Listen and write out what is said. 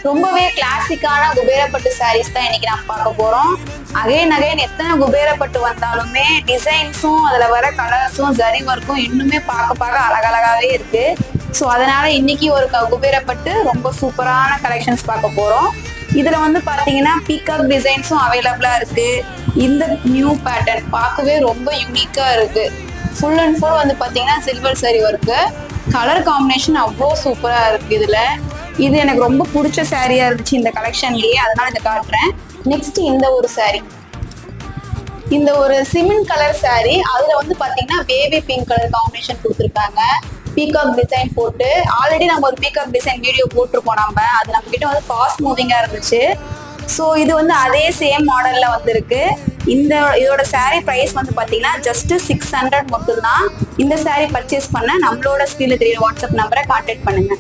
ரொம்பவே கிளாசிக்கான குபேரப்பட்டு சாரீஸ் தான் இன்னைக்கு நம்ம பார்க்க போறோம். அகைன் எத்தனை குபேரப்பட்டு வந்தாலுமே டிசைன்ஸும் அதுல வர கலர்ஸும் ஜரி ஒர்க்கும் இன்னுமே பார்க்க அழகழகாவே இருக்கு. ஸோ அதனால இன்னைக்கு ஒரு குபேரப்பட்டு ரொம்ப சூப்பரான கலெக்ஷன்ஸ் பார்க்க போறோம். இதுல வந்து பாத்தீங்கன்னா பீகாக் டிசைன்ஸும் அவைலபிளா இருக்கு. இந்த நியூ பேட்டர்ன் பார்க்கவே ரொம்ப யூனிக்கா இருக்கு. ஃபுல் அண்ட் ஃபுல் வந்து பாத்தீங்கன்னா சில்வர் சரி ஒர்க்கு. கலர் காம்பினேஷன் அவ்வளோ சூப்பரா இருக்கு. இது எனக்கு ரொம்ப பிடிச்ச சாரியா இருந்துச்சு இந்த கலெக்ஷன்லயே, அதனால இதை காட்டுறேன். நெக்ஸ்ட் இந்த ஒரு சாரி, இந்த ஒரு சிமெண்ட் கலர் சாரி. அதுல வந்து பாத்தீங்கன்னா பேபி பிங்க் கலர் காம்பினேஷன் கொடுத்துருக்காங்க. பீகாக் டிசைன் போட்டு ஆல்ரெடி நம்ம ஒரு பீகாக் டிசைன் வீடியோ போட்டிருப்போம். அது நம்ம கிட்ட வந்து ஃபாஸ்ட் மூவிங்கா இருந்துச்சு. ஸோ இது வந்து அதே சேம் மாடல்ல வந்துருக்கு. இதோட சாரீ பிரைஸ் வந்து பாத்தீங்கன்னா ஜஸ்ட் 600 மட்டும்தான். இந்த சாரீ பர்ச்சேஸ் பண்ண நம்மளோட ஸ்கிரீன்ல தெரியற வாட்ஸ்அப் நம்பரை கான்டாக்ட் பண்ணுங்க.